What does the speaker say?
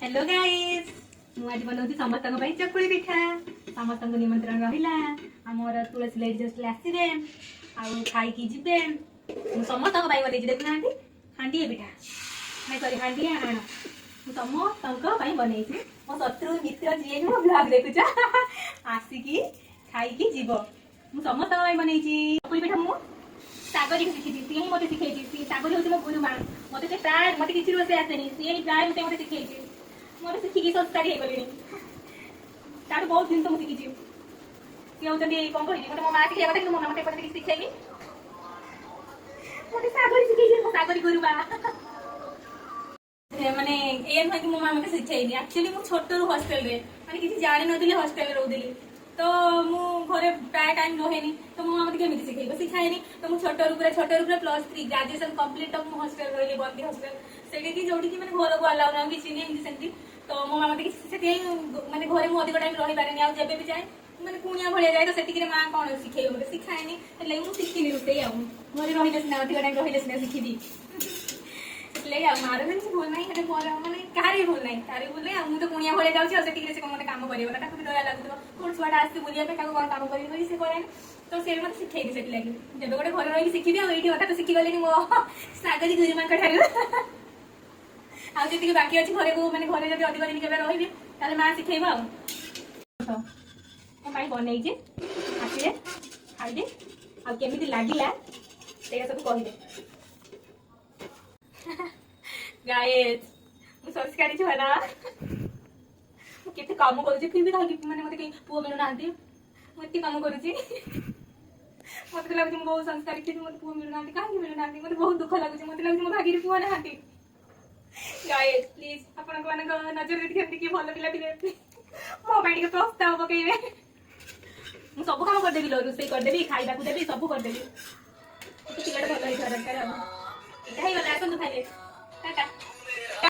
Hello guys मु आज बनाऊँ समस्त चकुली पिठा समस्त निमंत्रण रहा आमर तुलसी लेडी जस्ट आसवे खाई जीवे समस्त बनई देखुना हांडी पिठा नहीं सॉरी हांडी आण समस्त बनई मो शत्रु मित्र जी मो ब्लॉग देखुच आसिकी खाई जीव मु समस्त बनई चकुली पिठा मु सागरी शिखी सी मत शिखई सागरी हूँ मो गुरुमा मत प्राय मत किसी रोसे आसेनी सी प्राय मत शिखई मोर शिखिकी संस्कारी हो गली तार बहुत दिन तो मुझे शिखी सी हूँ कौन कह मत मो माँ शिखा कि मो मत एपटे किसी शिखेनी मत सागरी शिखी मो सागरी गुरुमा माने ए नुह कि मो माँ मत शिखेनी एक्चुअली मु छोट रू हॉस्टल रे माने किसी जानि नथिले हॉस्टल रे रहउदिली तो मु घरे प्राय टाइम रहेनी तो मो माँ मत केमिति शिखेइबो शिखाएनी तो मु छोट रू पूरा +3 ग्रेजुएशन कंप्लीट तक मु हॉस्टल रहली बंदी हॉस्टल सेठी की जोठी की माने घर को अलाउ ना किसी नहीं सेंती तो मो माँ मत किसी माने घरे मु अधिक टाइम रही पारेनी आ जेबे भी जाए माने कुणिया भलिया जाए तो सेठी माँ कौन शिखेइबो मते शिखाएनी हेले मु शिखिनी रुसई आ घरे रहिले सिना अधिक टाइम रहिले सिना शिखिबी ले आ मारो भी भूल नहीं है बोल माने कारी भूल नहीं कारी भूल नहीं मु तो कुणिया भले जाउची और सेठी से मते काम करियो ना ताकू दया लागतो कोन छुआटा आसी बुलिया पे ताकू कोन काम करियो से करे तो से मते शिखेई सेठी लागि जेबे गोटे घर रही शिखिबी आ एठी होता तो शिखि गलेनी मो सागरी गुरुमा कठारु आ जेति बाकी अछि घरे को माने घरे जदी अधिक दिन केबे रहिबी ताले मां शिखेइबा आ ओ माई बनै जे आसीले खाइ दे आ केमिति लागिला सेगा सब कहि दे गाइस मु संस्कारी छुआ केते काम करूची फिर भी कहीं माने मते कहीं पुओ मिलु नांती मते काम करूची मते लागुची मु बहुत संस्कारी छी मते पुओ मिलु नांती काहे मिलु नांती मते बहुत दुख लागुची मते लागुची मो भागी पुओ नांती गाइस प्लीज अपन को माने नजर देख केते की भलो पिला पिले मो बाडी के प्रस्ताव पकेइबे मु सब काम कर देबी लो रुसई कर देबी खाइबा को देबी सब कर देबी तो पिलाटा भलो ही दरकार अब इटा ही वाला आसन तो खाइले टाटा।